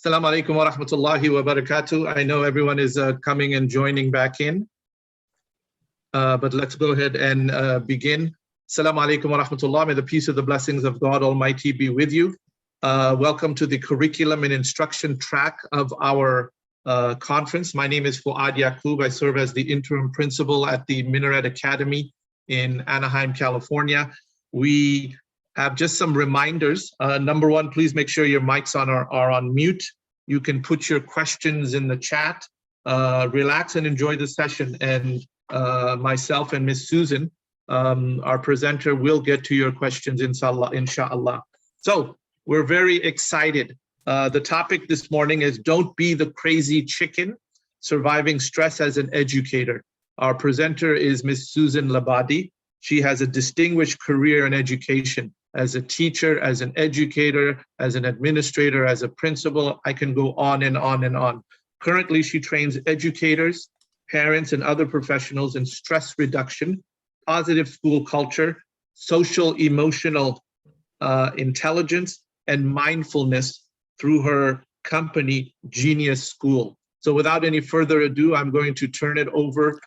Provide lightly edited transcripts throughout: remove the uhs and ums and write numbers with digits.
Assalamu alaikum wa rahmatullahi wa barakatuh. I know everyone is coming and joining back in, but let's go ahead and begin. Assalamu alaikum wa rahmatullah. May the peace of the blessings of God Almighty be with you. Welcome to the curriculum and instruction track of our conference. My name is Fuad Yaqub. I serve as the interim principal at the Minaret Academy in Anaheim, California. We have just some reminders. Number one, please make sure your mics are on mute. You can put your questions in the chat. Relax and enjoy the session. And myself and Miss Susan, our presenter, will get to your questions, inshallah. So we're very excited. The topic this morning is Don't Be the Crazy Chicken, Surviving Stress as an Educator. Our presenter is Miss Susan Labadi. She has a distinguished career in education as a teacher, as an educator, as an administrator, as a principal. I can go on and on and on. Currently, she trains educators, parents, and other professionals in stress reduction, positive school culture, social emotional intelligence, and mindfulness through her company, Genius School. So without any further ado, I'm going to turn it over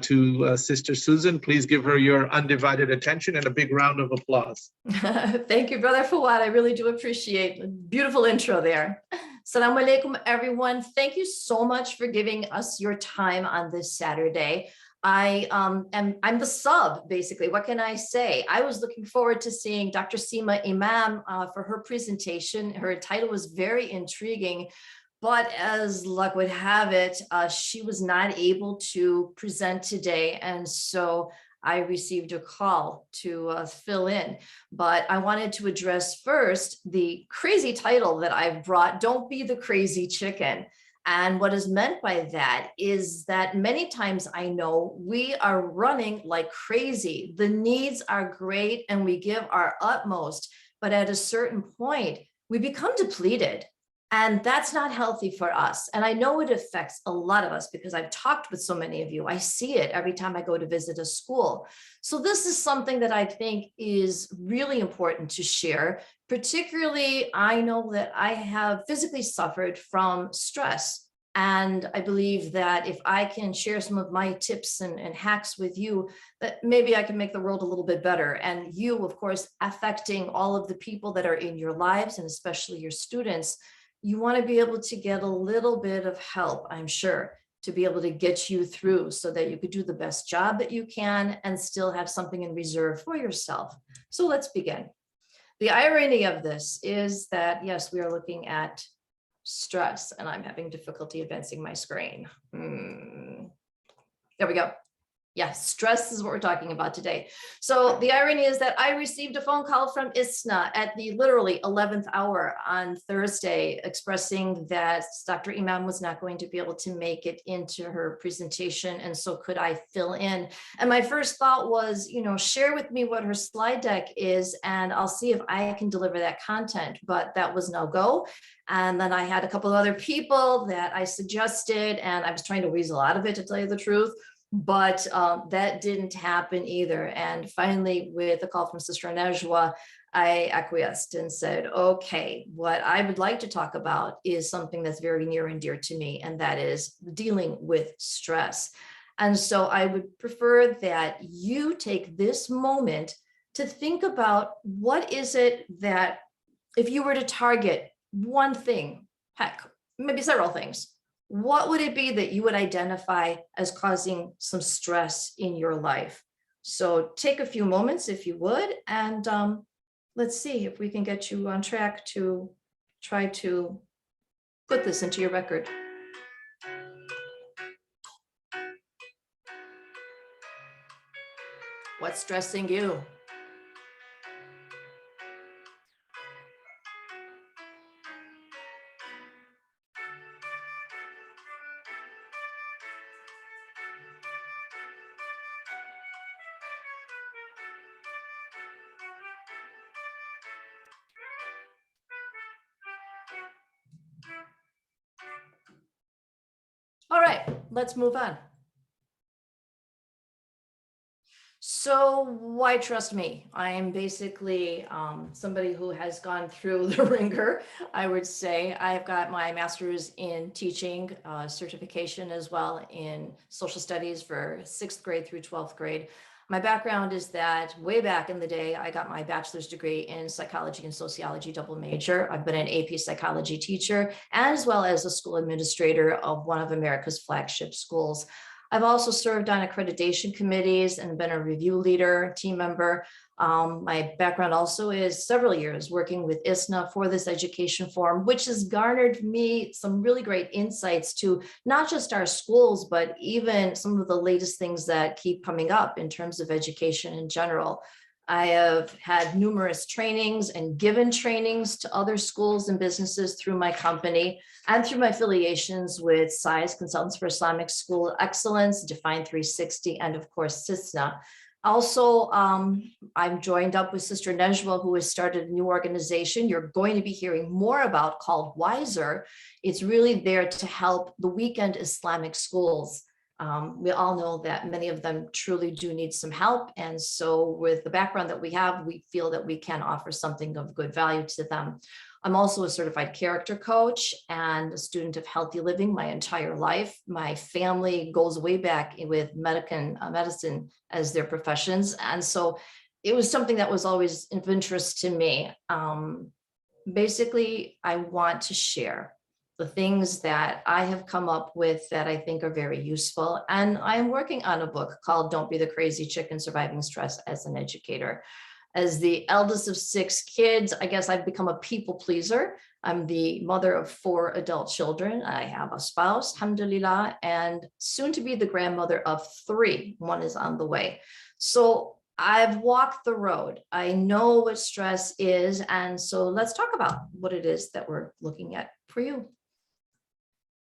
to Sister Susan. Please give her your undivided attention and a big round of applause. Thank you, Brother Fawad. I really do appreciate the beautiful intro there. Assalamu alaikum, everyone. Thank you so much for giving us your time on this Saturday. I'm the sub, basically. What can I say? I was looking forward to seeing Dr. Seema Imam for her presentation. Her title was very intriguing. But as luck would have it, she was not able to present today. And so I received a call to fill in. But I wanted to address first the crazy title that I've brought, Don't Be the Crazy Chicken. And what is meant by that is that many times I know we are running like crazy. The needs are great and we give our utmost. But at a certain point, we become depleted. And that's not healthy for us. And I know it affects a lot of us because I've talked with so many of you. I see it every time I go to visit a school. So this is something that I think is really important to share. Particularly, I know that I have physically suffered from stress. And I believe that if I can share some of my tips and hacks with you, that maybe I can make the world a little bit better. And you, of course, affecting all of the people that are in your lives and especially your students, you want to be able to get a little bit of help, I'm sure, to be able to get you through so that you could do the best job that you can and still have something in reserve for yourself. So let's begin. The irony of this is that, yes, we are looking at stress, and I'm having difficulty advancing my screen. There we go. Yes, stress is what we're talking about today. So the irony is that I received a phone call from ISNA at the literally 11th hour on Thursday expressing that Dr. Imam was not going to be able to make it into her presentation. And so could I fill in? And my first thought was, share with me what her slide deck is, and I'll see if I can deliver that content. But that was no go. And then I had a couple of other people that I suggested, and I was trying to weasel out of it, to tell you the truth. But that didn't happen either. And finally, with a call from Sister Najwa, I acquiesced and said, okay, what I would like to talk about is something that's very near and dear to me, and that is dealing with stress. And so I would prefer that you take this moment to think about what is it that, if you were to target one thing, heck, maybe several things, what would it be that you would identify as causing some stress in your life? So take a few moments if you would, and let's see if we can get you on track to try to put this into your record. What's stressing you? All right, let's move on. So why trust me? I am basically somebody who has gone through the ringer, I would say. I've got my master's in teaching, certification as well in social studies for 6th grade through 12th grade. My background is that way back in the day, I got my bachelor's degree in psychology and sociology double major. I've been an AP psychology teacher, as well as a school administrator of one of America's flagship schools. I've also served on accreditation committees and been a review leader, team member. My background also is several years working with ISNA for this education forum, which has garnered me some really great insights to not just our schools, but even some of the latest things that keep coming up in terms of education in general. I have had numerous trainings and given trainings to other schools and businesses through my company and through my affiliations with SIES, Consultants for Islamic School Excellence, Define 360, and of course, CISNA. Also, I'm joined up with Sister Nejwa, who has started a new organization you're going to be hearing more about called Wiser. It's really there to help the weekend Islamic schools. We all know that many of them truly do need some help. And so with the background that we have, we feel that we can offer something of good value to them. I'm also a certified character coach and a student of healthy living my entire life. My family goes way back with medicine as their professions. And so it was something that was always of interest to me. Basically, I want to share the things that I have come up with that I think are very useful. And I'm working on a book called Don't Be the Crazy Chicken, Surviving Stress as an Educator. As the eldest of 6 kids, I guess I've become a people pleaser. I'm the mother of 4 adult children. I have a spouse, alhamdulillah, and soon to be the grandmother of 3. One is on the way. So I've walked the road. I know what stress is. And so let's talk about what it is that we're looking at for you.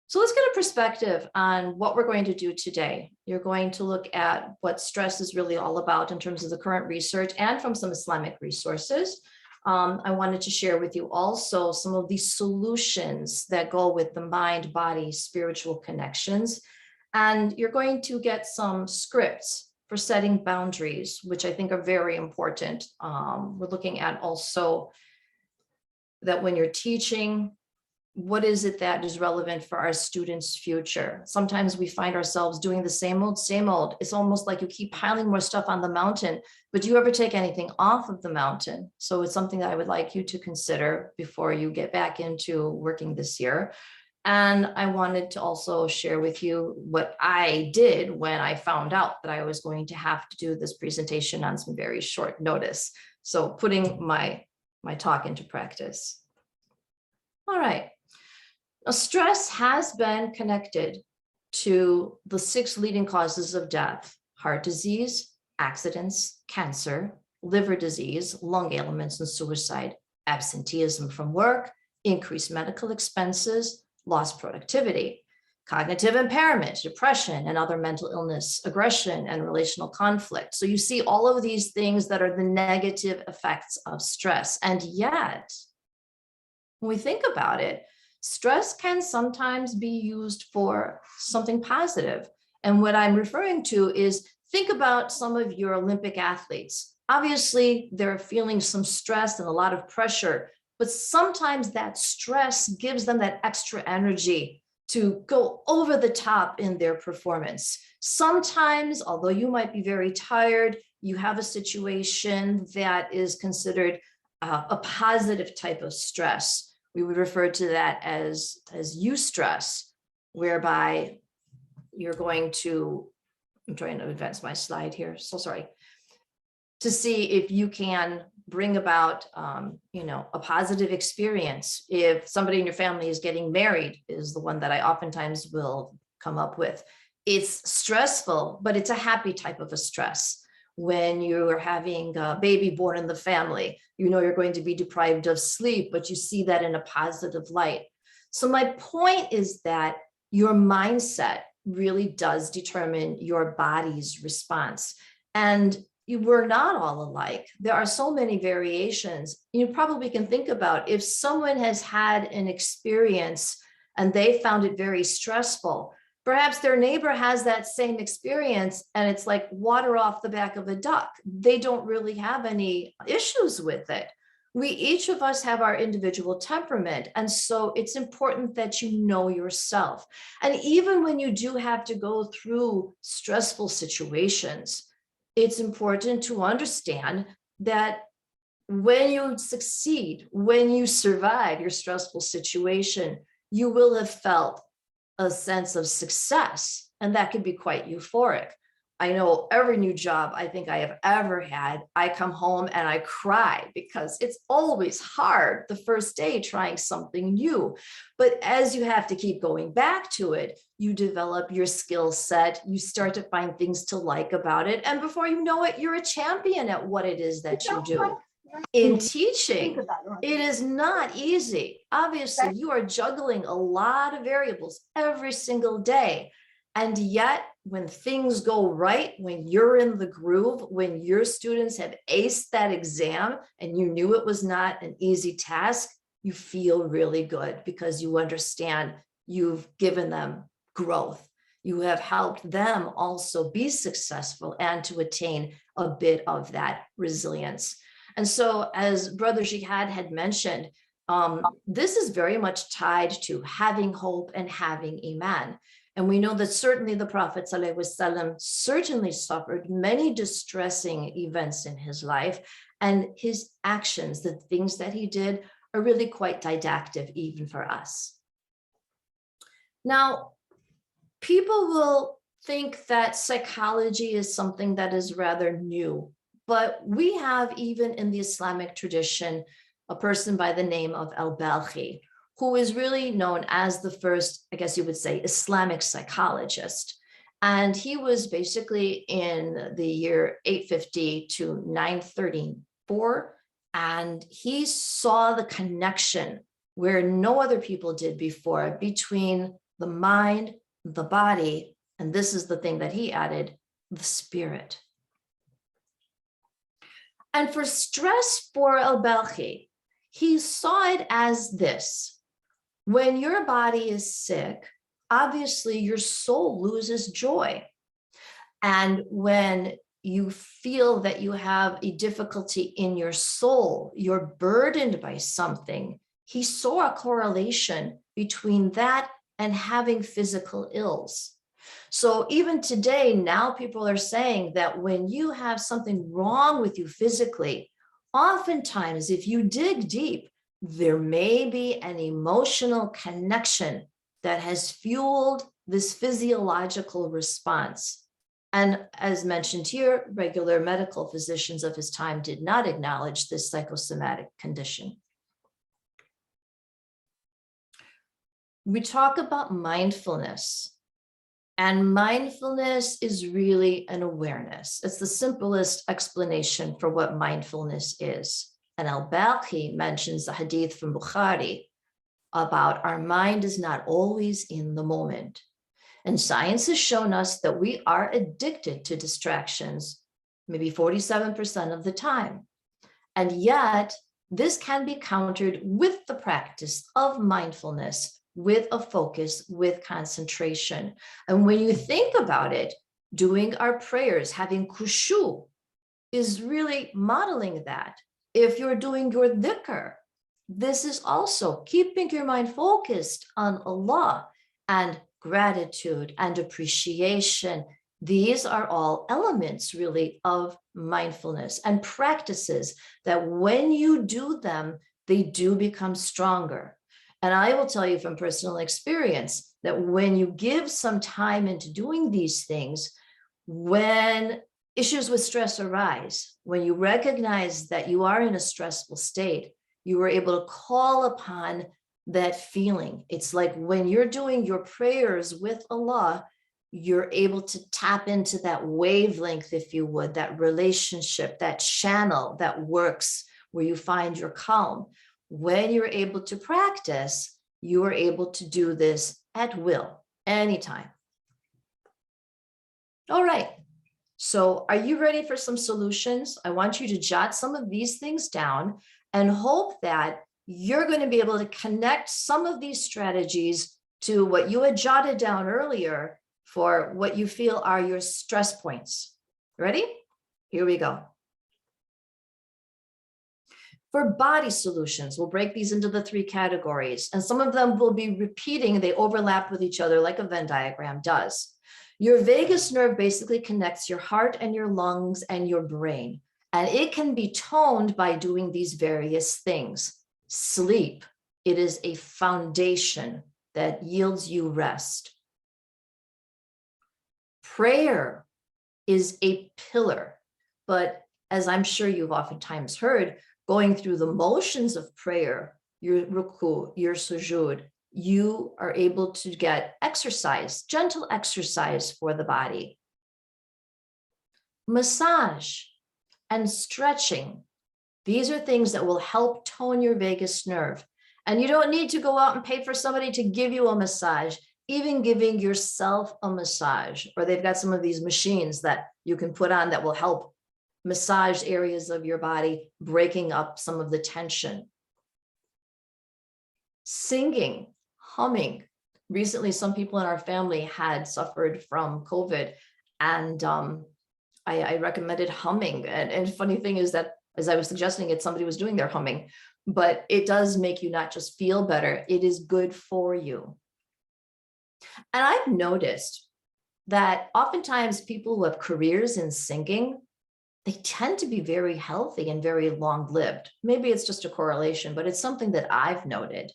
So let's get a perspective on what we're going to do today. You're going to look at what stress is really all about in terms of the current research and from some Islamic resources. I wanted to share with you also some of the solutions that go with the mind, body, spiritual connections. And you're going to get some scripts for setting boundaries, which I think are very important. We're looking at also that when you're teaching, what is it that is relevant for our students' future? Sometimes we find ourselves doing the same old, same old. It's almost like you keep piling more stuff on the mountain, but do you ever take anything off of the mountain? So it's something that I would like you to consider before you get back into working this year. And I wanted to also share with you what I did when I found out that I was going to have to do this presentation on some very short notice. So putting my talk into practice. All right. Now, stress has been connected to the 6 leading causes of death: heart disease, accidents, cancer, liver disease, lung ailments, and suicide, absenteeism from work, increased medical expenses, lost productivity, cognitive impairment, depression, and other mental illness, aggression, and relational conflict. So you see all of these things that are the negative effects of stress. And yet, when we think about it, stress can sometimes be used for something positive. And what I'm referring to is, think about some of your Olympic athletes. Obviously, they're feeling some stress and a lot of pressure, but sometimes that stress gives them that extra energy to go over the top in their performance. Sometimes, although you might be very tired, you have a situation that is considered a positive type of stress. We would refer to that as eustress, whereby you're going to, I'm trying to advance my slide here, so sorry, to see if you can bring about, a positive experience. If somebody in your family is getting married, is the one that I oftentimes will come up with. It's stressful, but it's a happy type of a stress. When you're having a baby born in the family, you're going to be deprived of sleep, but you see that in a positive light. So my point is that your mindset really does determine your body's response. And we're not all alike. There are so many variations. You probably can think about, if someone has had an experience and they found it very stressful, Perhaps their neighbor has that same experience and it's like water off the back of a duck. They don't really have any issues with it. We each of us have our individual temperament. And so it's important that you know yourself. And even when you do have to go through stressful situations, it's important to understand that when you succeed, when you survive your stressful situation, you will have felt a sense of success, and that can be quite euphoric. I know every new job I think I have ever had, I come home and I cry because it's always hard the first day trying something new. But as you have to keep going back to it, you develop your skill set, you start to find things to like about it. And before you know it, you're a champion at what it is that you do. In teaching, it is not easy. Obviously, you are juggling a lot of variables every single day. And yet, when things go right, when you're in the groove, when your students have aced that exam and you knew it was not an easy task, you feel really good because you understand you've given them growth. You have helped them also be successful and to attain a bit of that resilience. And so, as Brother Jihad had mentioned, this is very much tied to having hope and having Iman. And we know that certainly the Prophet ﷺ certainly suffered many distressing events in his life, and his actions, the things that he did, are really quite didactic even for us. Now, people will think that psychology is something that is rather new, but we have, even in the Islamic tradition, a person by the name of al-Balkhi, who is really known as the first, I guess you would say, Islamic psychologist. And he was basically in the year 850 to 934. And he saw the connection where no other people did before between the mind, the body, and this is the thing that he added, the spirit. And for stress for al-Balkhi, he saw it as this. When your body is sick, obviously your soul loses joy. And when you feel that you have a difficulty in your soul, you're burdened by something, he saw a correlation between that and having physical ills. So even today, now people are saying that when you have something wrong with you physically, oftentimes if you dig deep, there may be an emotional connection that has fueled this physiological response. And as mentioned here, regular medical physicians of his time did not acknowledge this psychosomatic condition. We talk about mindfulness, and mindfulness is really an awareness. It's the simplest explanation for what mindfulness is. And al-Balkhi mentions the hadith from Bukhari about our mind is not always in the moment. And science has shown us that we are addicted to distractions, maybe 47% of the time. And yet, this can be countered with the practice of mindfulness, with a focus, with concentration. And when you think about it, doing our prayers, having khushu, is really modeling that. If you're doing your dhikr, this is also keeping your mind focused on Allah and gratitude and appreciation. These are all elements really of mindfulness and practices that when you do them, they do become stronger. And I will tell you from personal experience that when you give some time into doing these things, when issues with stress arise, when you recognize that you are in a stressful state, you are able to call upon that feeling. It's like when you're doing your prayers with Allah, you're able to tap into that wavelength, if you would, that relationship, that channel that works where you find your calm. When you're able to practice, you are able to do this at will, anytime. All right. So are you ready for some solutions? I want you to jot some of these things down and hope that you're going to be able to connect some of these strategies to what you had jotted down earlier for what you feel are your stress points. Ready? Here we go. For body solutions, we'll break these into the 3 categories, and some of them will be repeating. They overlap with each other like a Venn diagram does. Your vagus nerve basically connects your heart and your lungs and your brain, and it can be toned by doing these various things. Sleep, it is a foundation that yields you rest. Prayer is a pillar, but as I'm sure you've oftentimes heard, going through the motions of prayer, your ruku, your sujud, you are able to get exercise, gentle exercise for the body. Massage and stretching, these are things that will help tone your vagus nerve. And you don't need to go out and pay for somebody to give you a massage, even giving yourself a massage, or they've got some of these machines that you can put on that will help massage areas of your body, breaking up some of the tension. Singing, humming. Recently, some people in our family had suffered from COVID, and I recommended humming. And funny thing is that as I was suggesting it, somebody was doing their humming, but it does make you not just feel better, it is good for you. And I've noticed that oftentimes people who have careers in singing, they tend to be very healthy and very long-lived. Maybe it's just a correlation, but it's something that I've noted.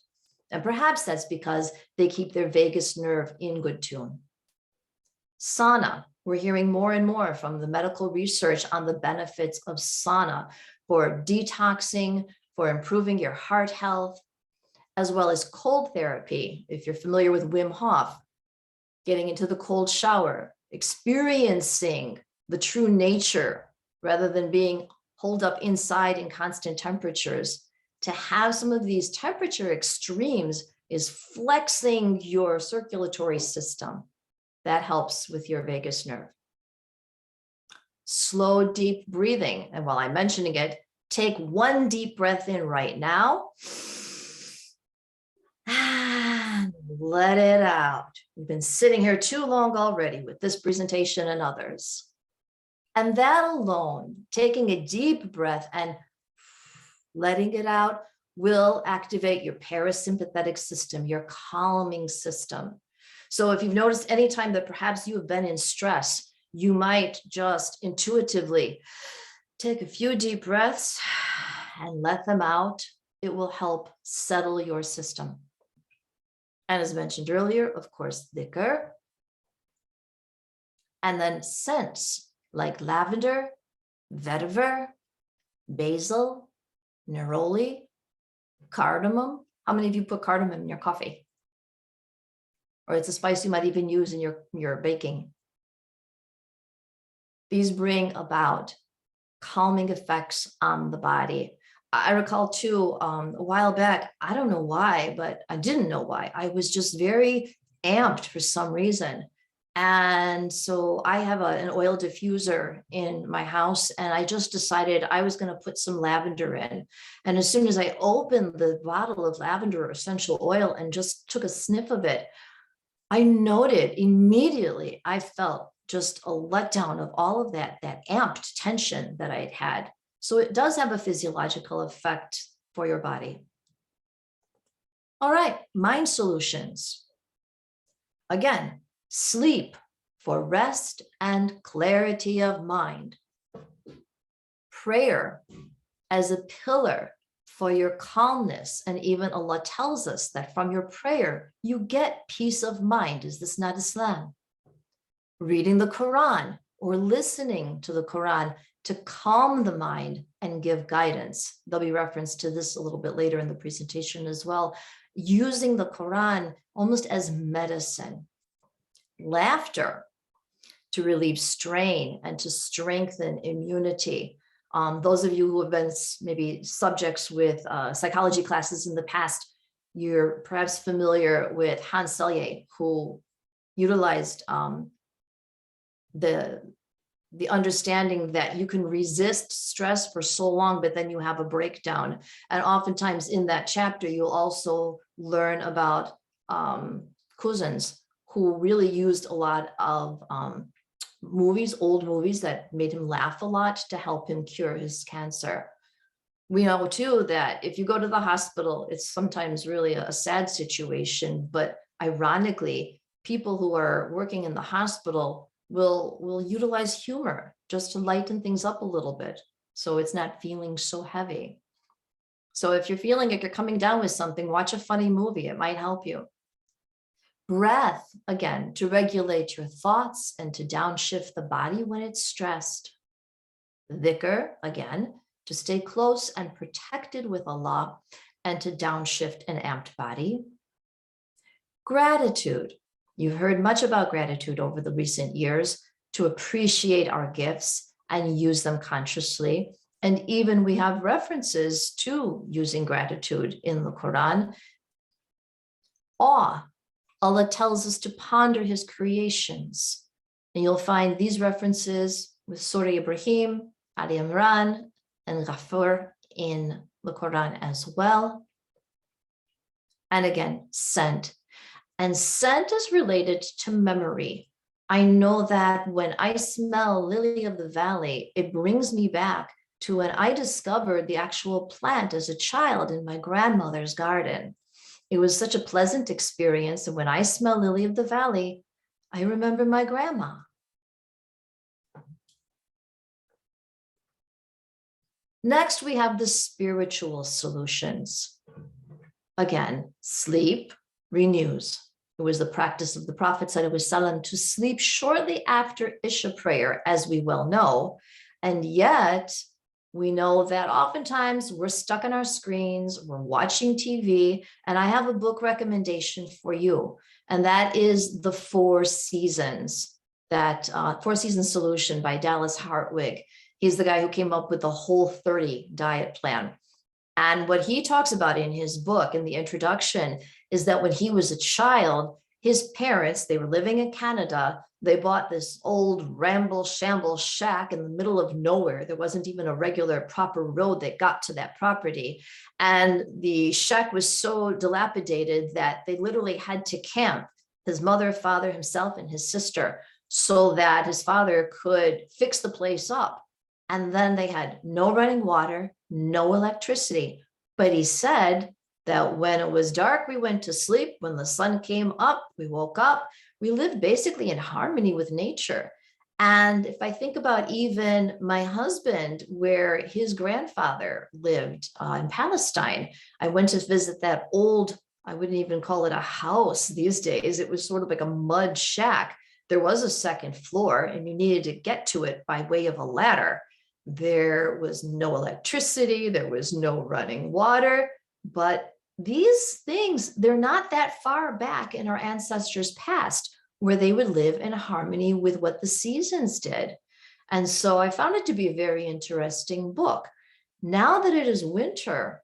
And perhaps that's because they keep their vagus nerve in good tune. Sauna, we're hearing more and more from the medical research on the benefits of sauna for detoxing, for improving your heart health, as well as cold therapy. If you're familiar with Wim Hof, getting into the cold shower, experiencing the true nature rather than being holed up inside in constant temperatures. To have some of these temperature extremes is flexing your circulatory system. That helps with your vagus nerve. Slow, deep breathing. And while I'm mentioning it, take 1 deep breath in right now. And let it out. We've been sitting here too long already with this presentation and others. And that alone, taking a deep breath and letting it out, will activate your parasympathetic system, your calming system. So if you've noticed any time that perhaps you have been in stress, you might just intuitively take a few deep breaths and let them out. It will help settle your system. And as mentioned earlier, of course, dhikr. And then scents like lavender, vetiver, basil, neroli, cardamom. How many of you put cardamom in your coffee? Or it's a spice you might even use in your baking. These bring about calming effects on the body. I recall too, a while back, I don't know why, but I didn't know why. I was just very amped for some reason. And so I have an oil diffuser in my house, and I just decided I was going to put some lavender in. And as soon as I opened the bottle of lavender essential oil and just took a sniff of it, I noted immediately, I felt just a letdown of all of that amped tension that I'd had. So it does have a physiological effect for your body. All right, mind solutions. Again, sleep for rest and clarity of mind. Prayer as a pillar for your calmness. And even Allah tells us that from your prayer, you get peace of mind. Is this not Islam? Reading the Quran or listening to the Quran to calm the mind and give guidance. There'll be reference to this a little bit later in the presentation as well. Using the Quran almost as medicine. Laughter to relieve strain and to strengthen immunity. Those of you who have been maybe subjects with psychology classes in the past, you're perhaps familiar with Hans Selye, who utilized the understanding that you can resist stress for so long, but then you have a breakdown. And oftentimes in that chapter, you'll also learn about cousins who really used a lot of old movies that made him laugh a lot to help him cure his cancer. We know too that if you go to the hospital, it's sometimes really a sad situation, but ironically, people who are working in the hospital will utilize humor just to lighten things up a little bit, so it's not feeling so heavy. So if you're feeling like you're coming down with something, watch a funny movie, it might help you. Breath, again, to regulate your thoughts and to downshift the body when it's stressed. Dhikr, again, to stay close and protected with Allah and to downshift an amped body. Gratitude. You've heard much about gratitude over the recent years, to appreciate our gifts and use them consciously. And even we have references to using gratitude in the Quran. Awe. Allah tells us to ponder his creations. And you'll find these references with Surah Ibrahim, Ali Imran, and Ghafur in the Quran as well. And again, scent. And scent is related to memory. I know that when I smell lily of the valley, it brings me back to when I discovered the actual plant as a child in my grandmother's garden. It was such a pleasant experience. And when I smell lily of the valley, I remember my grandma. Next, we have the spiritual solutions. Again, sleep renews. It was the practice of the Prophet ﷺ to sleep shortly after Isha prayer, as we well know. And yet, we know that oftentimes we're stuck on our screens, we're watching TV, and I have a book recommendation for you, and that is The 4 Seasons, that 4 Seasons Solution by Dallas Hartwig. He's the guy who came up with the Whole30 diet plan. And what he talks about in his book, in the introduction, is that when he was a child, his parents, they were living in Canada, they bought this old ramble-shamble shack in the middle of nowhere. There wasn't even a regular proper road that got to that property. And the shack was so dilapidated that they literally had to camp, his mother, father, himself, and his sister, so that his father could fix the place up. And then they had no running water, no electricity. But he said that when it was dark, we went to sleep. When the sun came up, we woke up. We lived basically in harmony with nature. And if I think about even my husband, where his grandfather lived in Palestine, I went to visit that old, I wouldn't even call it a house these days. It was sort of like a mud shack. There was a second floor and you needed to get to it by way of a ladder. There was no electricity, there was no running water, but these things, they're not that far back in our ancestors' past where they would live in harmony with what the seasons did. And so I found it to be a very interesting book. Now that it is winter,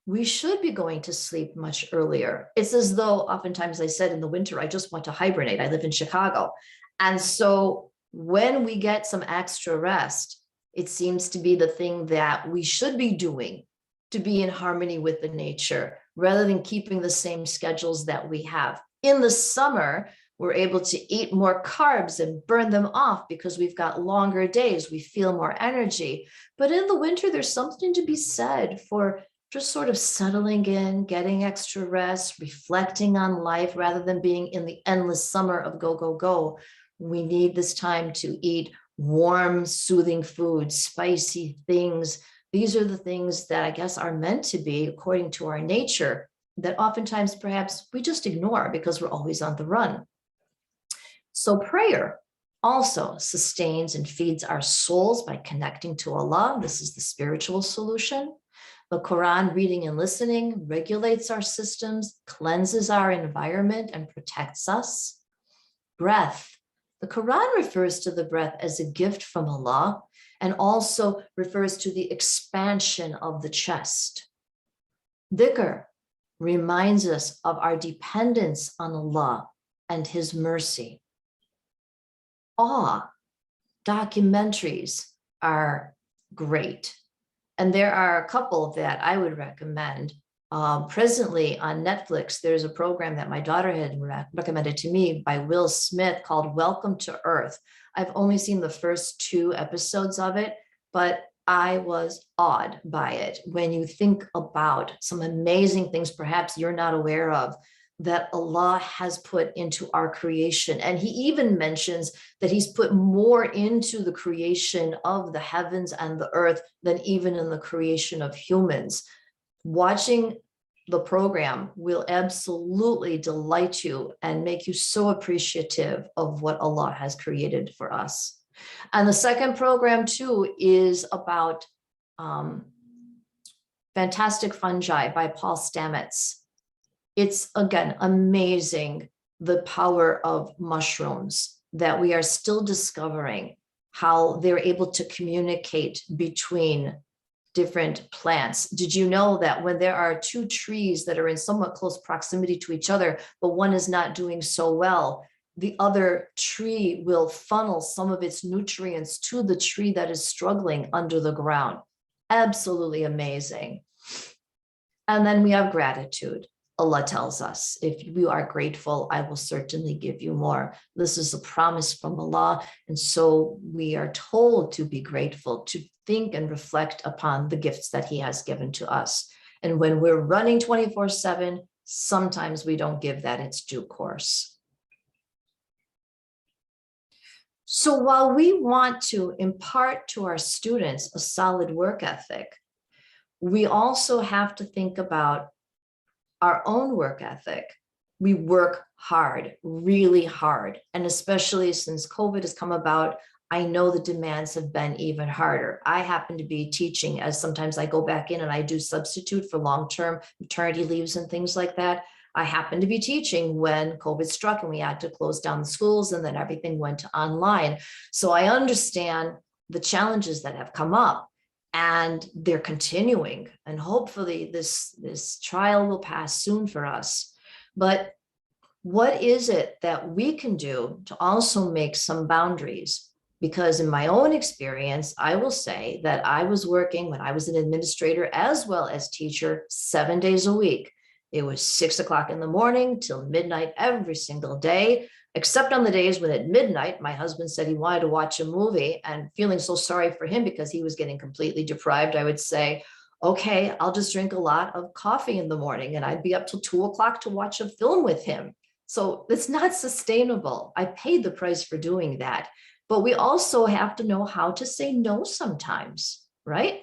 we should be going to sleep much earlier. It's as though oftentimes I said in the winter, I just want to hibernate. I live in Chicago. And so when we get some extra rest, it seems to be the thing that we should be doing to be in harmony with the nature, rather than keeping the same schedules that we have. In the summer, we're able to eat more carbs and burn them off because we've got longer days, we feel more energy. But in the winter, there's something to be said for just sort of settling in, getting extra rest, reflecting on life, rather than being in the endless summer of go, go, go. We need this time to eat warm, soothing food, spicy things. These are the things that I guess are meant to be according to our nature, that oftentimes perhaps we just ignore because we're always on the run. So prayer also sustains and feeds our souls by connecting to Allah. This is the spiritual solution. The Quran reading and listening regulates our systems, cleanses our environment, and protects us. Breath. The Quran refers to the breath as a gift from Allah and also refers to the expansion of the chest. Dhikr reminds us of our dependence on Allah and His mercy. Awe, documentaries are great. And there are a couple that I would recommend. Presently on Netflix, there's a program that my daughter had recommended to me by Will Smith called Welcome to Earth. I've only seen the first 2 episodes of it, but I was awed by it. When you think about some amazing things perhaps you're not aware of that Allah has put into our creation. And he even mentions that he's put more into the creation of the heavens and the earth than even in the creation of humans. Watching the program will absolutely delight you and make you so appreciative of what Allah has created for us. And the second program too is about Fantastic Fungi by Paul Stamets. It's again amazing the power of mushrooms that we are still discovering, how they're able to communicate between different plants. Did you know that when there are 2 trees that are in somewhat close proximity to each other, but one is not doing so well, the other tree will funnel some of its nutrients to the tree that is struggling under the ground? Absolutely amazing. And then we have gratitude. Allah tells us, if you are grateful, I will certainly give you more. This is a promise from Allah. And so we are told to be grateful, to think and reflect upon the gifts that he has given to us. And when we're running 24/7, sometimes we don't give that its due course. So while we want to impart to our students a solid work ethic, we also have to think about our own work ethic. We work hard, really hard. And especially since COVID has come about, I know the demands have been even harder. I happen to be teaching, as sometimes I go back in and I do substitute for long-term maternity leaves and things like that. I happened to be teaching when COVID struck and we had to close down the schools and then everything went online. So I understand the challenges that have come up. And they're continuing, and hopefully this trial will pass soon for us. But what is it that we can do to also make some boundaries? Because in my own experience, I will say that I was working when I was an administrator as well as teacher 7 days a week. It was 6 o'clock in the morning till midnight every single day, except on the days when at midnight, my husband said he wanted to watch a movie, and feeling so sorry for him because he was getting completely deprived, I would say, okay, I'll just drink a lot of coffee in the morning and I'd be up till 2 o'clock to watch a film with him. So it's not sustainable. I paid the price for doing that. But we also have to know how to say no sometimes, right?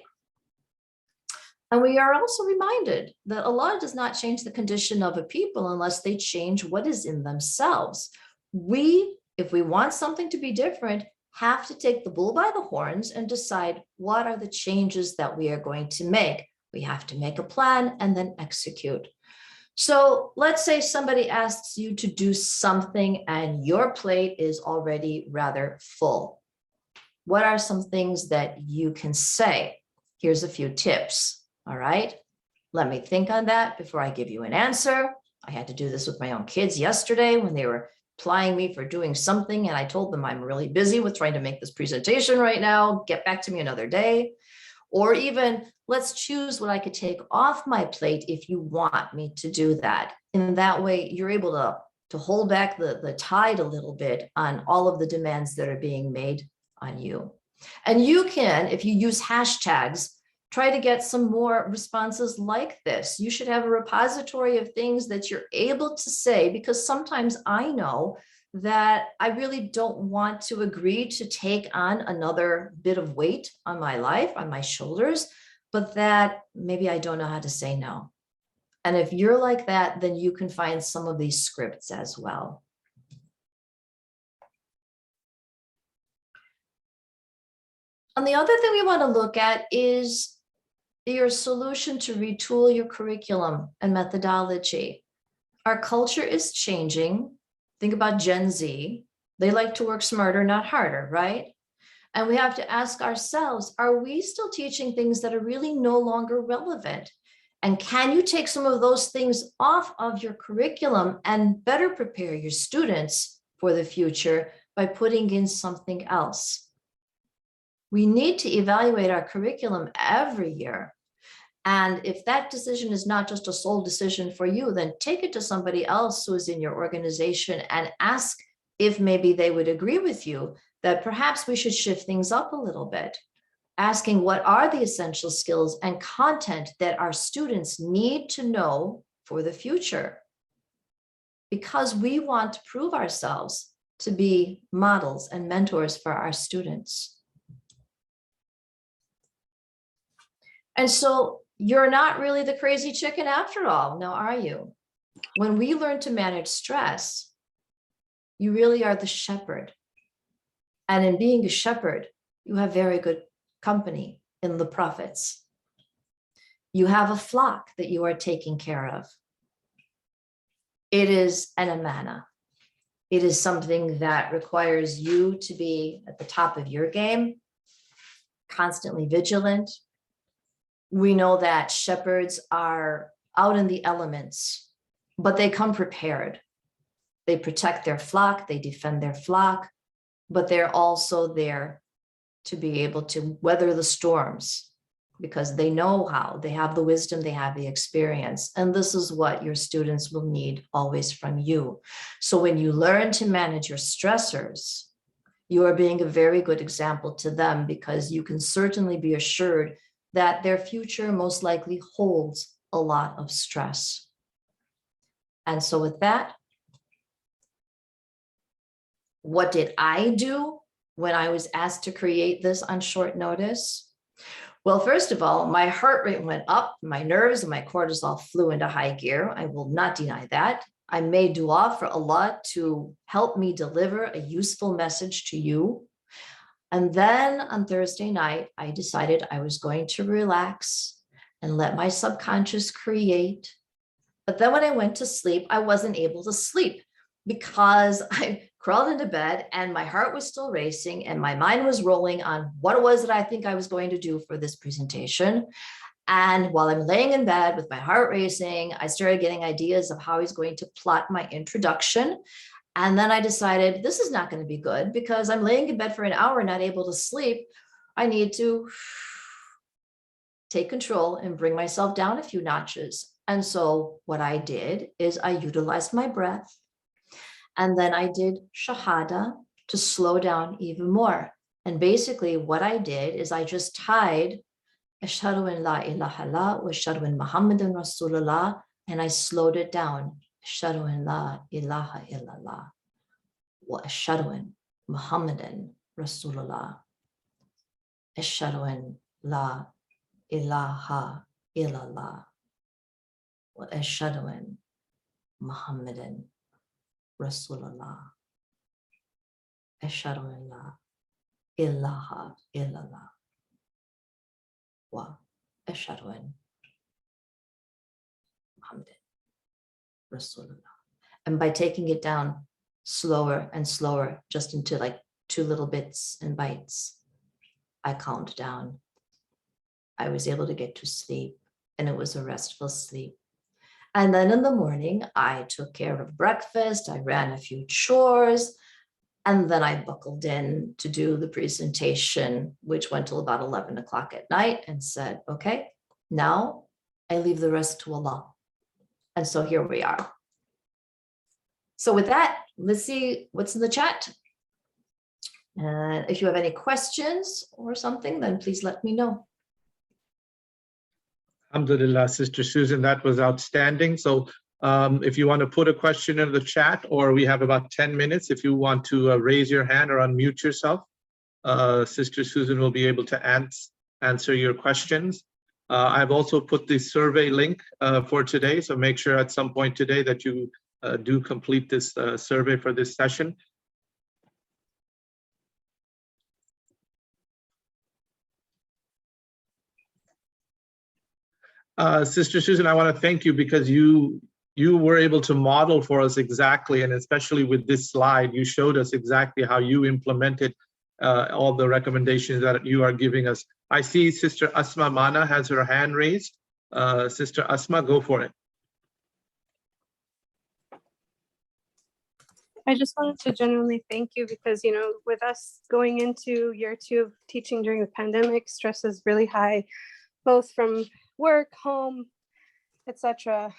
And we are also reminded that Allah does not change the condition of a people unless they change what is in themselves. We, if we want something to be different, have to take the bull by the horns and decide what are the changes that we are going to make. We have to make a plan and then execute. So let's say somebody asks you to do something and your plate is already rather full. What are some things that you can say? Here's a few tips. All right, let me think on that before I give you an answer. I had to do this with my own kids yesterday when they were applying me for doing something, and I told them I'm really busy with trying to make this presentation right now. Get back to me another day. Or even, let's choose what I could take off my plate if you want me to do that. And that way you're able to hold back the tide a little bit on all of the demands that are being made on you. And you can, if you use hashtags, try to get some more responses like this. You should have a repository of things that you're able to say, because sometimes I know that I really don't want to agree to take on another bit of weight on my life, on my shoulders, but that maybe I don't know how to say no. And if you're like that, then you can find some of these scripts as well. And the other thing we want to look at is your solution to retool your curriculum and methodology. Our culture is changing. Think about Gen Z. They like to work smarter, not harder, right? And we have to ask ourselves, are we still teaching things that are really no longer relevant? And can you take some of those things off of your curriculum and better prepare your students for the future by putting in something else? We need to evaluate our curriculum every year. And if that decision is not just a sole decision for you, then take it to somebody else who is in your organization and ask if maybe they would agree with you that perhaps we should shift things up a little bit. Asking what are the essential skills and content that our students need to know for the future. Because we want to prove ourselves to be models and mentors for our students. And so you're not really the crazy chicken after all, now are you? When we learn to manage stress, you really are the shepherd. And in being a shepherd, you have very good company in the prophets. You have a flock that you are taking care of. It is an amana. It is something that requires you to be at the top of your game, constantly vigilant. We know that shepherds are out in the elements, but they come prepared. They protect their flock, they defend their flock, but they're also there to be able to weather the storms because they know how, they have the wisdom, they have the experience. And this is what your students will need always from you. So when you learn to manage your stressors, you are being a very good example to them because you can certainly be assured that their future most likely holds a lot of stress. And so with that, what did I do when I was asked to create this on short notice? Well, first of all, my heart rate went up, my nerves and my cortisol flew into high gear. I will not deny that. I made dua for Allah to help me deliver a useful message to you. And then on Thursday night, I decided I was going to relax and let my subconscious create. But then when I went to sleep, I wasn't able to sleep because I crawled into bed and my heart was still racing and my mind was rolling on what it was that I think I was going to do for this presentation. And while I'm laying in bed with my heart racing, I started getting ideas of how he's going to plot my introduction. And then I decided this is not going to be good because I'm laying in bed for an hour, not able to sleep. I need to take control and bring myself down a few notches. And so what I did is I utilized my breath. And then I did shahada to slow down even more. And basically what I did is I just tied Ashhadu an la ilaha illallah wa ashhadu an Muhammadan Rasulullah, and I slowed it down. Ashhadu an la ilaha illallah wa ashhadu an Muhammadan Rasulullah. Ashhadu an la ilaha illallah wa ashhadu an Muhammadan Rasulullah. Ashhadu an la ilaha illallah wa ashhadu an Muhammadan Rasulullah. And by taking it down slower and slower, just into like 2 little bits and bites, I calmed down. I was able to get to sleep, and it was a restful sleep. And then in the morning, I took care of breakfast, I ran a few chores, and then I buckled in to do the presentation, which went till about 11 o'clock at night, and said, okay, now I leave the rest to Allah. And so here we are. So with that, let's see what's in the chat. And if you have any questions or something, then please let me know. Alhamdulillah, Sister Susan, that was outstanding. So if you want to put a question in the chat, or we have about 10 minutes, if you want to raise your hand or unmute yourself, Sister Susan will be able to answer your questions. I've also put the survey link for today, so make sure at some point today that you do complete this survey for this session. Sister Susan, I want to thank you because you were able to model for us exactly, and especially with this slide, you showed us exactly how you implemented all the recommendations that you are giving us. I see Sister Asma Mana has her hand raised. Sister Asma, go for it. I just wanted to genuinely thank you because, you know, with us going into year 2 of teaching during the pandemic, stress is really high, both from work, home, etc.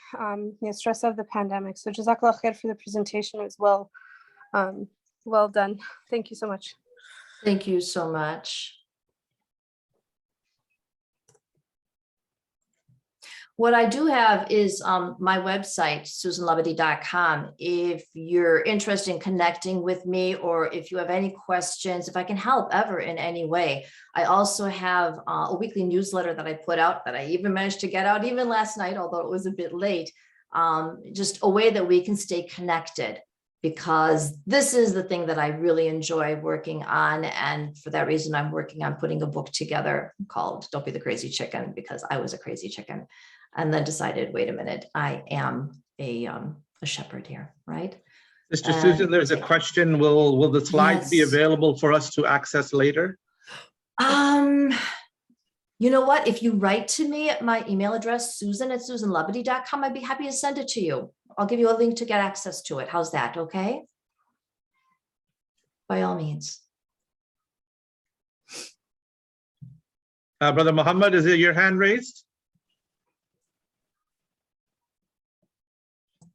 Stress of the pandemic. So Jazakallah khair for the presentation as well. Well done. Thank you so much. Thank you so much. What I do have is my website, susanlabadi.com. If you're interested in connecting with me, or if you have any questions, if I can help ever in any way. I also have a weekly newsletter that I put out that I even managed to get out even last night, although it was a bit late, just a way that we can stay connected, because this is the thing that I really enjoy working on. And for that reason, I'm working on putting a book together called Don't Be the Crazy Chicken, because I was a crazy chicken. And then decided, wait a minute, I am a shepherd here, right? Sister Susan, there's a question. Will the slides be Yes. available for us to access later? You know what? If you write to me at my email address, susan@susanlabadi.com, I'd be happy to send it to you. I'll give you a link to get access to it. How's that? Okay? By all means. Brother Muhammad, is it your hand raised?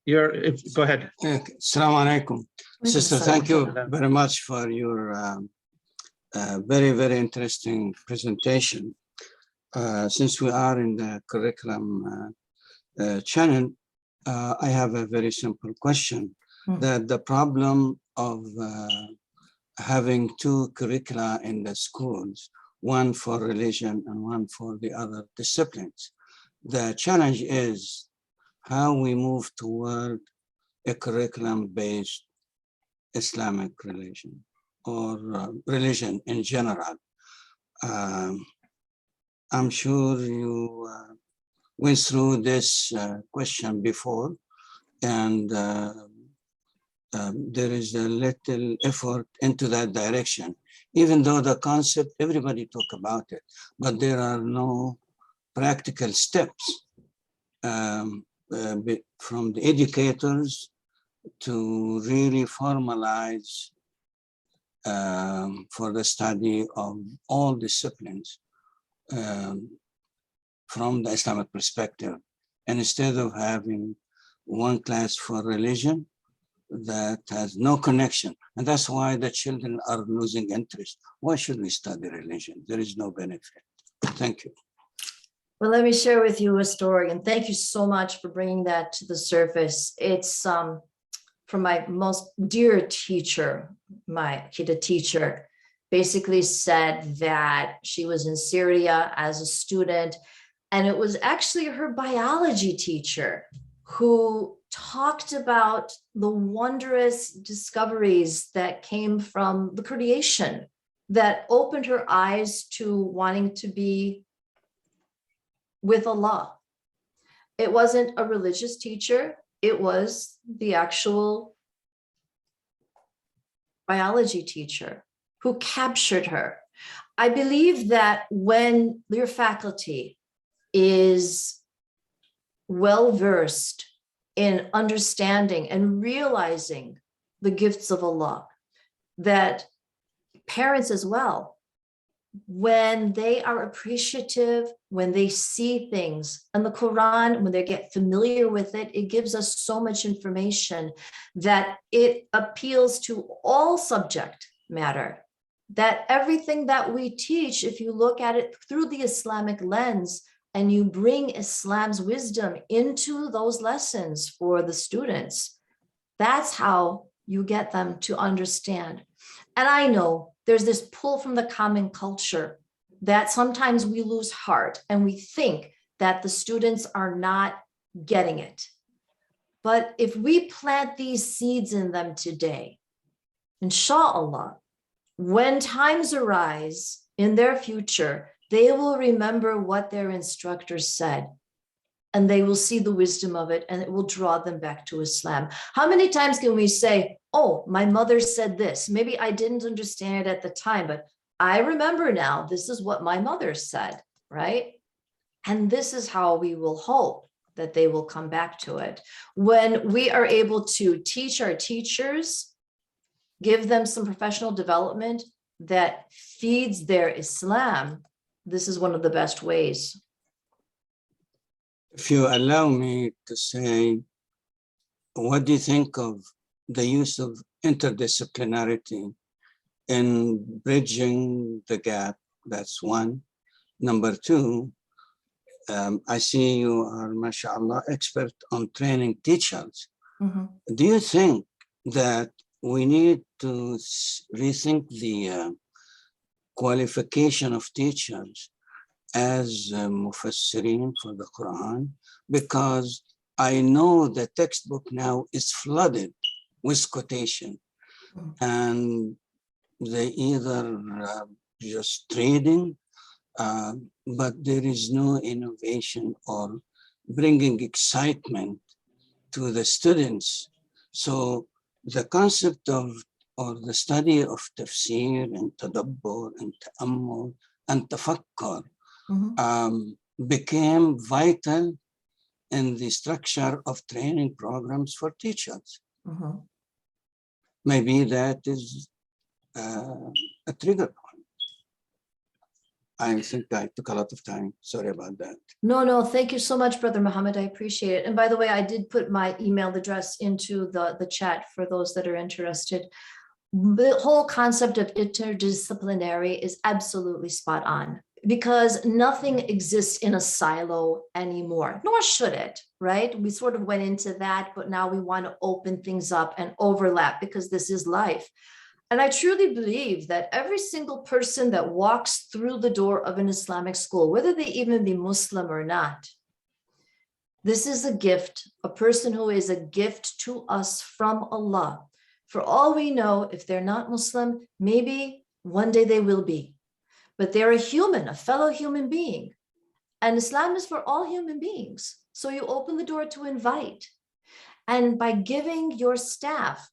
Go ahead. Assalamu alaikum. Sister, thank you very much for your very, very interesting presentation. Since we are in the curriculum channel, I have a very simple question. That the problem of having two curricula in the schools, one for religion and one for the other disciplines. The challenge is how we move toward a curriculum-based Islamic religion, or religion in general. I'm sure you went through this question before, and there is a little effort into that direction, even though the concept, everybody talk about it, but there are no practical steps from the educators to really formalize for the study of all disciplines from the Islamic perspective. And instead of having one class for religion that has no connection, and that's why the children are losing interest. Why should we study religion? There is no benefit. Thank you. Well, let me share with you a story, and thank you so much for bringing that to the surface. It's from my most dear teacher, my Akida teacher, basically said that she was in Syria as a student, and it was actually her biology teacher who talked about the wondrous discoveries that came from the creation that opened her eyes to wanting to be with Allah. It wasn't a religious teacher, it was the actual biology teacher who captured her. I believe that when your faculty is well-versed in understanding and realizing the gifts of Allah, that parents as well, when they are appreciative, when they see things, and the Quran, when they get familiar with it, it gives us so much information that it appeals to all subject matter. That everything that we teach, if you look at it through the Islamic lens, and you bring Islam's wisdom into those lessons for the students, that's how you get them to understand. And I know there's this pull from the common culture that sometimes we lose heart and we think that the students are not getting it. But if we plant these seeds in them today, inshallah, when times arise in their future, they will remember what their instructors said, and they will see the wisdom of it, and it will draw them back to Islam. How many times can we say, oh, my mother said this. Maybe I didn't understand it at the time, but I remember now, this is what my mother said, right? And this is how we will hope that they will come back to it. When we are able to teach our teachers, give them some professional development that feeds their Islam, this is one of the best ways. If you allow me to say, what do you think of the use of interdisciplinarity in bridging the gap? That's one. Number two, I see you are, mashallah, expert on training teachers. Mhm. Do you think that we need to rethink the qualification of teachers as mufassirin for the Quran? Because I know the textbook now is flooded with quotation, and they either just trading, but there is no innovation or bringing excitement to the students. So the concept of, or the study of tafsir and tadabbur and ta'ammul and tafakkar became vital in the structure of training programs for teachers. Maybe that is a trigger point. I think I took a lot of time. Sorry about that. No, thank you so much, Brother Muhammad. I appreciate it. And by the way, I did put my email address into the chat for those that are interested. The whole concept of interdisciplinary is absolutely spot on, because nothing exists in a silo anymore, nor should it, right? We sort of went into that, but now we want to open things up and overlap because this is life. And I truly believe that every single person that walks through the door of an Islamic school, whether they even be Muslim or not, this is a gift, a person who is a gift to us from Allah. For all we know, if they're not Muslim, maybe one day they will be. But they're a human, a fellow human being. And Islam is for all human beings. So you open the door to invite. And by giving your staff,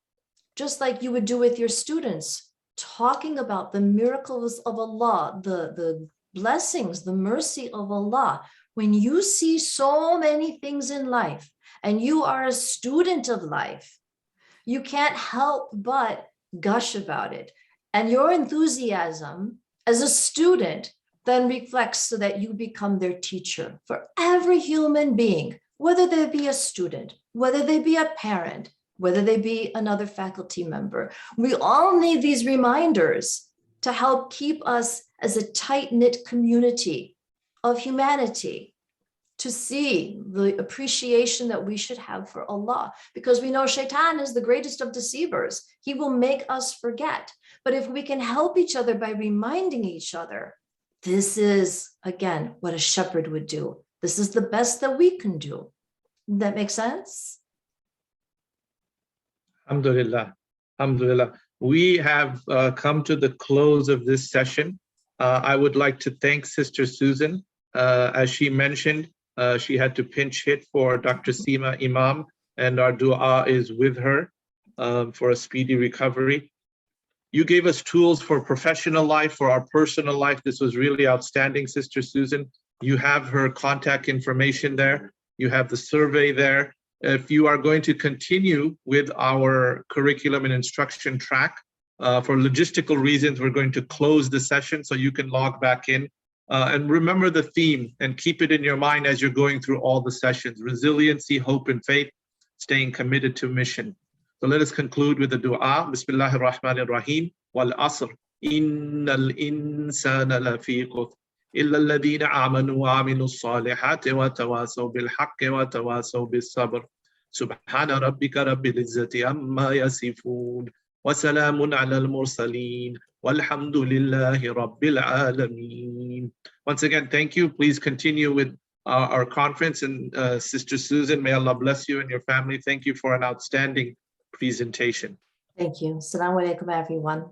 just like you would do with your students, talking about the miracles of Allah, the blessings, the mercy of Allah. When you see so many things in life and you are a student of life, you can't help but gush about it. And your enthusiasm as a student then reflects so that you become their teacher for every human being, whether they be a student, whether they be a parent, whether they be another faculty member. We all need these reminders to help keep us as a tight-knit community of humanity, to see the appreciation that we should have for Allah, because we know Shaitan is the greatest of deceivers. He will make us forget. But if we can help each other by reminding each other, this is, again, what a shepherd would do. This is the best that we can do. Does that make sense? Alhamdulillah. Alhamdulillah. We have come to the close of this session. I would like to thank Sister Susan. As she mentioned, she had to pinch hit for Dr. Seema Imam, and our dua is with her for a speedy recovery. You gave us tools for professional life, for our personal life. This was really outstanding, Sister Susan. You have her contact information there. You have the survey there. If you are going to continue with our curriculum and instruction track, for logistical reasons, we're going to close the session so you can log back in. And remember the theme and keep it in your mind as you're going through all the sessions: resiliency, hope, and faith, staying committed to mission. So let us conclude with the dua. Bismillahir Rahmanir Rahim. Wal asr. Innal insana lafi khusr. Illa alladhina amanu wa amilus salihati wa tawasaw bil haqqi wa tawasaw bis sabr. Subhana rabbika rabbil izzati amma yasifun. Wa salamun ala al-mursaleen. Walhamdulillahi rabbil alameen. Once again, thank you. Please continue with our conference. And Sister Susan, may Allah bless you and your family. Thank you for an outstanding presentation. Thank you. Assalamu alaikum, everyone.